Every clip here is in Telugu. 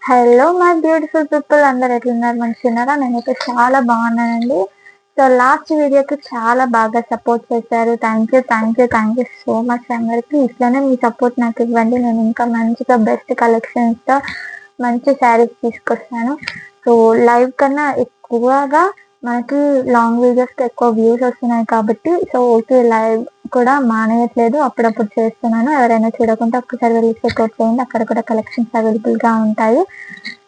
హలో మై బ్యూటిఫుల్ పీపుల్, అందరు ఎట్లున్నారు? మంచిగున్నారా? నేనైతే చాలా బాగున్నానండి. సో లాస్ట్ వీడియోకి చాలా బాగా సపోర్ట్ చేశారు. థ్యాంక్ యూ సో మచ్ అందరికి. ఇట్లానే మీ సపోర్ట్ నాకు ఇవ్వండి. నేను ఇంకా మంచిగా బెస్ట్ కలెక్షన్స్తో మంచి శారీస్ తీసుకొస్తాను. సో లైవ్ కన్నా ఎక్కువగా మనకి లాంగ్ వీడియోస్కి ఎక్కువ వ్యూస్ వస్తున్నాయి కాబట్టి సో ఓకే, లైవ్ కూడా మానేయట్లేదు, అప్పుడప్పుడు చేస్తున్నాను. ఎవరైనా చూడకుండా ఒక్కసారి వెళ్ళి చెక్అవుట్ చేయండి, అక్కడ కూడా కలెక్షన్స్ అవైలబుల్గా ఉంటాయి.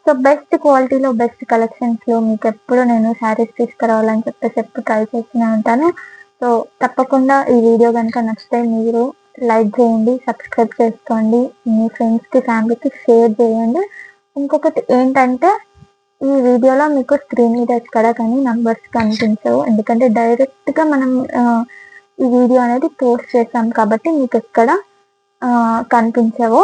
సో బెస్ట్ క్వాలిటీలో బెస్ట్ కలెక్షన్స్లో మీకు ఎప్పుడు నేను శారీస్ తీసుకురావాలని చెప్పేసి ఎప్పుడు ట్రై చేస్తూనే ఉంటాను. సో తప్పకుండా ఈ వీడియో కనుక నచ్చితే మీరు లైక్ చేయండి, సబ్స్క్రైబ్ చేసుకోండి, మీ ఫ్రెండ్స్కి ఫ్యామిలీకి షేర్ చేయండి. ఇంకొకటి ఏంటంటే ఈ వీడియోలో మీకు స్క్రీన్ మీద ఎక్కడ కానీ నంబర్స్ కనిపించవు, ఎందుకంటే డైరెక్ట్గా మనం ఈ వీడియో అనేది పోస్ట్ చేసాం కాబట్టి మీకు ఎక్కడ కనిపించవు,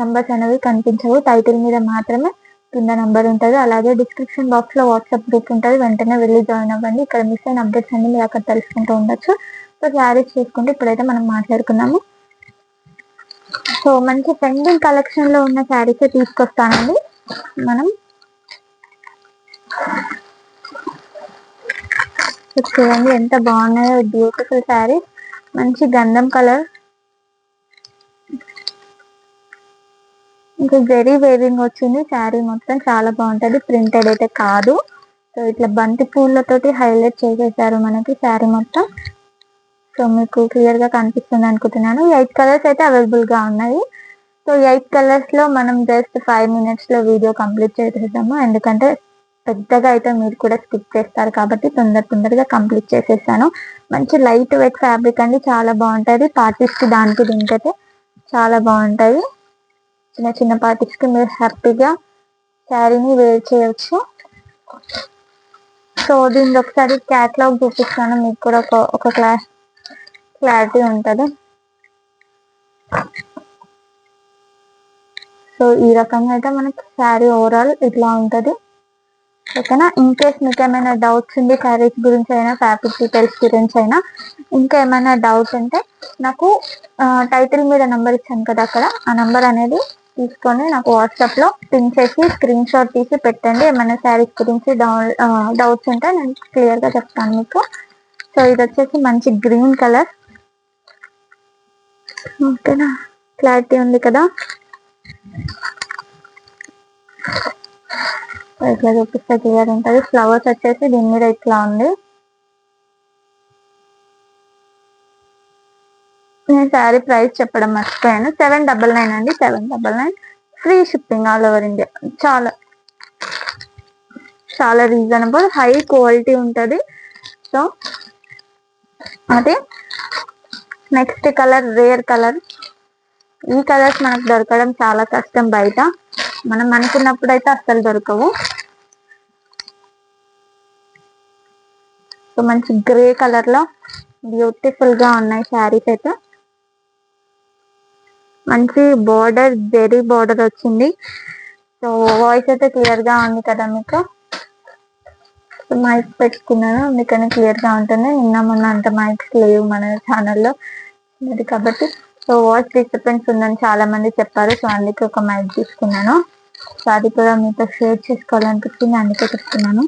నంబర్స్ అనేవి కనిపించవు. టైటిల్ మీద మాత్రమే కింద నంబర్ ఉంటుంది. అలాగే డిస్క్రిప్షన్ బాక్స్లో వాట్సాప్ గ్రూప్ ఉంటుంది, వెంటనే వెళ్ళి జాయిన్ అవ్వండి. ఇక్కడ మిస్ అయిన అప్డేట్స్ అన్ని మీరు అక్కడ తెలుసుకుంటూ ఉండొచ్చు. సో శారీస్ చూసుకుంటే ఇప్పుడైతే మనం మాట్లాడుకున్నాము. సో మంచి ట్రెండింగ్ కలెక్షన్లో ఉన్న శారీసే తీసుకొస్తానండి. మనం చూడండి ఎంత బాగున్నాయో, బ్యూటిఫుల్ శారీ, మంచి గంధం కలర్, ఇంకా జెరీ వేవింగ్ వచ్చింది. శారీ మొత్తం చాలా బాగుంటుంది, ప్రింటెడ్ అయితే కాదు. సో ఇట్లా బంతి పూలతోటి హైలైట్ చేసేసారు మనకి శారీ మొత్తం. సో మీకు క్లియర్ గా కనిపిస్తుంది అనుకుంటున్నాను. 8 కలర్స్ అయితే అవైలబుల్ గా ఉన్నాయి. సో 8 కలర్స్ లో మనం జస్ట్ 5 minutes లో వీడియో కంప్లీట్ చేసేసాము, ఎందుకంటే పెద్దగా అయితే మీరు కూడా స్కిప్ చేస్తారు కాబట్టి తొందరగా కంప్లీట్ చేసేసాను. మంచి లైట్ వెయిట్ ఫ్యాబ్రిక్ అండి, చాలా బాగుంటుంది. పార్టీస్కి దానికి దీనికైతే చాలా బాగుంటాయి. చిన్న చిన్న పార్టీస్కి మీరు హ్యాపీగా శారీని వేర్ చేయొచ్చు. సో దీన్ని ఒకసారి క్యాట్లాగ్ చూపిస్తాను, మీకు కూడా ఒక క్లారిటీ ఉంటుంది. సో ఈ రకంగా అయితే మనకి శారీ ఓవరాల్ ఇట్లా ఉంటుంది. ఓకేనా? ఇన్ కేస్ మీకు ఏమైనా డౌట్స్ ఉంది శారీస్ గురించి అయినా, ఫ్యాబ్రిక్ డీటెయిల్స్ గురించి అయినా, ఇంకా ఏమైనా డౌట్స్ ఉంటే నాకు టైటిల్ మీద నెంబర్ ఇచ్చాను కదా, అక్కడ ఆ నెంబర్ అనేది తీసుకొని నాకు వాట్సాప్లో పిన్ చేసి స్క్రీన్ షాట్ తీసి పెట్టండి. ఏమైనా శారీస్ గురించి డౌట్స్ ఉంటే నేను క్లియర్గా చెప్తాను మీకు. సో ఇది వచ్చేసి మంచి గ్రీన్ కలర్. ఓకేనా? క్లారిటీ ఉంది కదా? ఇట్లా చూపిస్తే క్లియర్ ఉంటుంది. ఫ్లవర్స్ వచ్చేసి దీని మీద ఇట్లా ఉంది. నేను శారీ ప్రైస్ చెప్పడం మర్చిపోయాను, 799 అండి. 799 free shipping all over India. చాలా చాలా రీజనబుల్, హై క్వాలిటీ ఉంటుంది. సో అదే నెక్స్ట్ కలర్ రేర్ కలర్. ఈ కలర్స్ మనకు దొరకడం చాలా కష్టం బయట, మనం అనుకున్నప్పుడు అయితే అస్సలు దొరకవు. సో మంచి గ్రే కలర్ లో బ్యూటిఫుల్ గా ఉన్నాయి శారీస్ అయితే. మంచి బార్డర్, జెరీ బార్డర్ వచ్చింది. సో వాయిస్ అయితే క్లియర్ గా ఉంది కదా మీకు? మైక్ పెట్టుకున్నాను అందుకని క్లియర్ గా ఉంటుంది. నిన్న మొన్న అంత మైక్స్ లేవు మన ఛానల్లో అది కాబట్టి సో వాయిస్ డిస్టర్బెన్స్ ఉందని చాలా మంది చెప్పారు. సో అందుకే ఒక మైక్ తీసుకున్నాను. సో అది కూడా మీతో షేర్ చేసుకోవాలనిపించింది, అందుకే చెప్తున్నాను.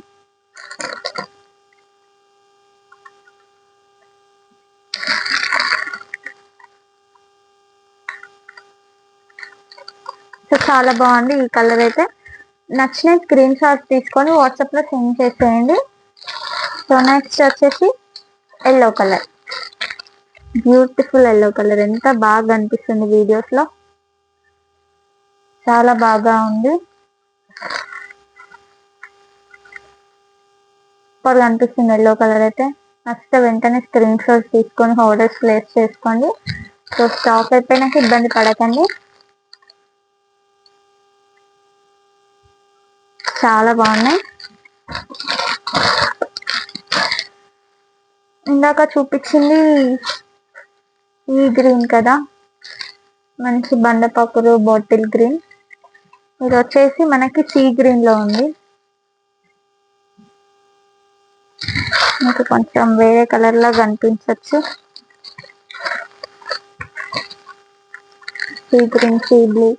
సో చాలా బాగుంది ఈ కలర్ అయితే. నచ్చిన స్క్రీన్ షాట్ తీసుకొని వాట్సాప్ లో సెండ్ చేసేయండి. సో నెక్స్ట్ వచ్చేసి yellow colour, beautiful yellow colour. ఎంత బాగా కనిపిస్తుంది వీడియోస్ లో, చాలా బాగా ఉంది. సూపర్ కనిపిస్తుంది ఎల్లో కలర్ అయితే. నచ్చితే వెంటనే స్క్రీన్ షాట్ తీసుకొని ఆర్డర్స్ ప్లేస్ చేసుకోండి. సో స్టాక్ అయిపోయినాక ఇబ్బంది పడకండి. చాలా బాగున్నాయి. ఇందాక చూపించింది ఈ గ్రీన్ కదా, మంచి బండపాకురు బాటిల్ గ్రీన్. ఇది వచ్చేసి మనకి సీ గ్రీన్ లో ఉంది. మీకు కొంచెం వేరే కలర్ లా కనిపించవచ్చు. Sea green, sea blue.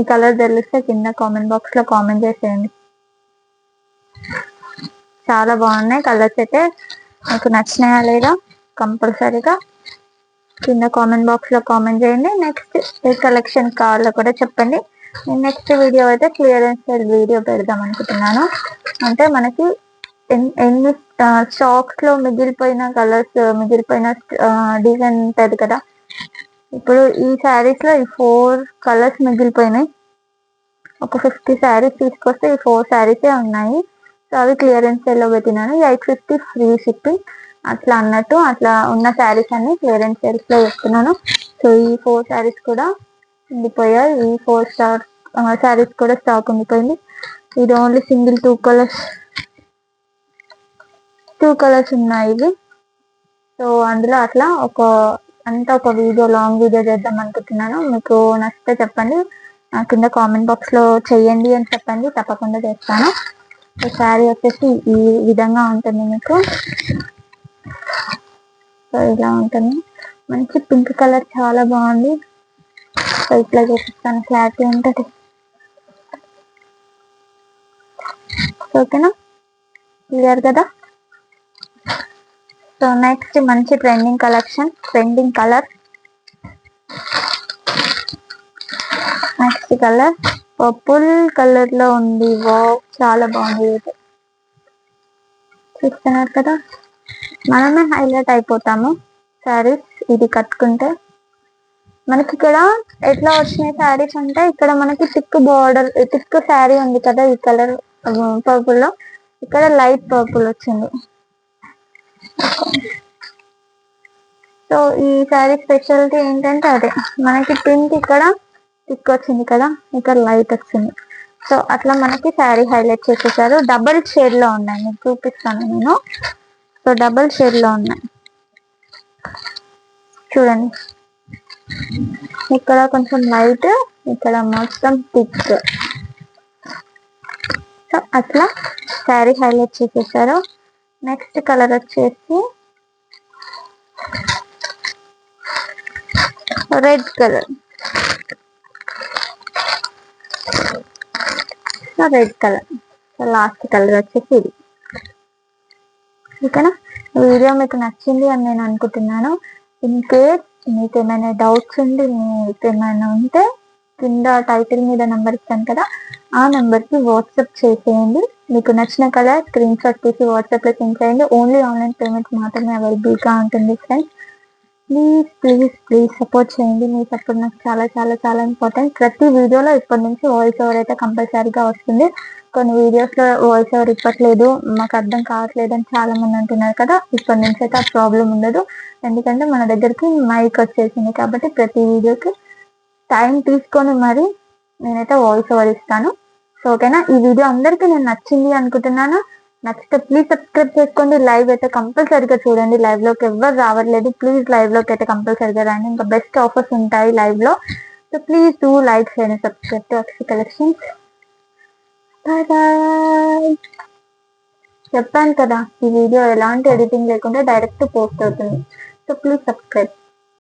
ఈ కలర్ తెలిస్తే కింద కామెంట్ బాక్స్ లో కామెంట్ చేసేయండి. చాలా బాగున్నాయి కలర్స్ అయితే. మీకు నచ్చినాయా లేదా కంపల్సరీగా కింద కామెంట్ బాక్స్ లో కామెంట్ చేయండి. నెక్స్ట్ ఏ కలెక్షన్ కావాలో కూడా చెప్పండి. నేను నెక్స్ట్ వీడియో అయితే క్లియరెన్స్ సేల్ వీడియో పెడదాం అనుకుంటున్నాను. అంటే మనకి ఎన్ని స్టాక్స్ లో మిగిలిపోయిన కలర్స్, మిగిలిపోయిన డిజైన్ ఉంటుంది కదా. ఇప్పుడు ఈ శారీస్ లో ఈ 4 కలర్స్ మిగిలిపోయినాయి. ఒక 50 శారీస్ తీసుకొస్తే ఈ 4 శారీసే ఉన్నాయి. సో అవి క్లియరెన్స్ సేల్ లో పెట్టినాను. 850 ఫ్రీ షిప్పింగ్ అట్లా అన్నట్టు. అట్లా ఉన్న శారీస్ అన్ని క్లియరెన్స్ సేల్స్ లో చెప్తున్నాను. సో ఈ 4 శారీస్ కూడా ఉండిపోయాయి. ఈ 4 శారీస్ కూడా స్టాక్ ఉండిపోయింది. ఇది ఓన్లీ సింగిల్ 2 కలర్స్ ఉన్నాయి ఇవి. సో అందులో అట్లా ఒక వీడియో, లాంగ్ వీడియో చేద్దాం అనుకుంటున్నాను. మీకు నచ్చితే చెప్పండి, కింద కామెంట్ బాక్స్ లో చెయ్యండి అని చెప్పండి, తప్పకుండా చేస్తాను. శారీ వచ్చేసి ఈ విధంగా ఉంటుంది మీకు. సో ఇలా ఉంటుంది. మంచి పింక్ కలర్ చాలా బాగుంది. సో ఇట్లా చేపిస్తాను, క్లారిటీ ఉంటుంది. ఓకేనా, క్లియర్ కదా. సో నెక్స్ట్ మంచి trending collection, trending colour. Next colour purple colour లో ఉంది. వావ్, చాలా బాగుంది. చూస్తున్నారు కదా, మనమే హైలైట్ అయిపోతాము శారీస్ ఇది కట్టుకుంటే. మనకి ఇక్కడ ఎట్లా వచ్చినాయి శారీస్ అంటే, ఇక్కడ మనకి థిక్ బార్డర్, థిక్ శారీ ఉంది కదా ఈ కలర్ పర్పుల్ లో, ఇక్కడ లైట్ పర్పుల్ వచ్చింది. సో ఈ శారీ స్పెషాలిటీ ఏంటంటే అదే, మనకి పింక్ ఇక్కడ థిక్ వచ్చింది కదా, ఇక్కడ లైట్ వచ్చింది. సో అట్లా మనకి శారీ హైలైట్ చేసేసారు. డబల్ షేడ్ లో ఉన్నాయి, మీకు చూపిస్తాను నేను. సో డబల్ షేడ్ లో ఉన్నాయి చూడండి. ఇక్కడ కొంచెం లైట్, ఇక్కడ మొత్తం థిక్. సో అట్లా శారీ హైలైట్ చేసేసారు. నెక్స్ట్ కలర్ వచ్చేసి red colour. Red colour last colour వచ్చేసి ఇది. ఓకేనా, వీడియో మీకు నచ్చింది అని నేను అనుకుంటున్నాను. ఇన్ కేస్ మీకు ఏమైనా డౌట్స్ ఉండి, మీకు ఏమైనా ఉంటే కింద టైటిల్ మీద నెంబర్ ఇస్తాను కదా, ఆ నెంబర్కి వాట్సాప్ చేసేయండి. మీకు నచ్చిన కలర్ స్క్రీన్ షాట్ తీసి వాట్సాప్లో సెండ్ చేయండి. ఓన్లీ ఆన్లైన్ పేమెంట్ మాత్రమే అవైలబుల్గా ఉంటుంది ఫ్రెండ్స్. ప్లీజ్ సపోర్ట్ చేయండి. మీ సపోర్ట్ నాకు చాలా చాలా చాలా ఇంపార్టెంట్. ప్రతి వీడియోలో ఇప్పటి నుంచి వాయిస్ ఓవర్ అయితే కంపల్సరీగా వస్తుంది. కొన్ని వీడియోస్లో వాయిస్ ఓవర్ ఇప్పట్లేదు, మాకు అర్థం కావట్లేదు అని చాలా మంది అంటున్నారు కదా. ఇప్పటి నుంచి అయితే ఆ ప్రాబ్లం ఉండదు, ఎందుకంటే మన దగ్గరికి మైక్ వచ్చేసింది కాబట్టి ప్రతి వీడియోకి టైం తీసుకొని మరి నేనైతే వాయిస్ ఓవర్ ఇస్తాను. సో ఓకేనా, ఈ వీడియో అందరికీ నేను నచ్చింది అనుకుంటున్నాను. నచ్చితే ప్లీజ్ సబ్స్క్రైబ్ చేసుకోండి. లైవ్ అయితే కంపల్సరీగా చూడండి. లైవ్ లోకి ఎవరు రావట్లేదు, ప్లీజ్ లైవ్ లోకి అయితే కంపల్సరీగా రండి. ఇంకా బెస్ట్ ఆఫర్స్ ఉంటాయి లైవ్ లో. So please do like, share and subscribe to Akshi collections. Bye. చెప్పాను కదా, ఈ వీడియో ఎలాంటి ఎడిటింగ్ లేకుండా డైరెక్ట్ పోస్ట్ అవుతుంది. So please subscribe.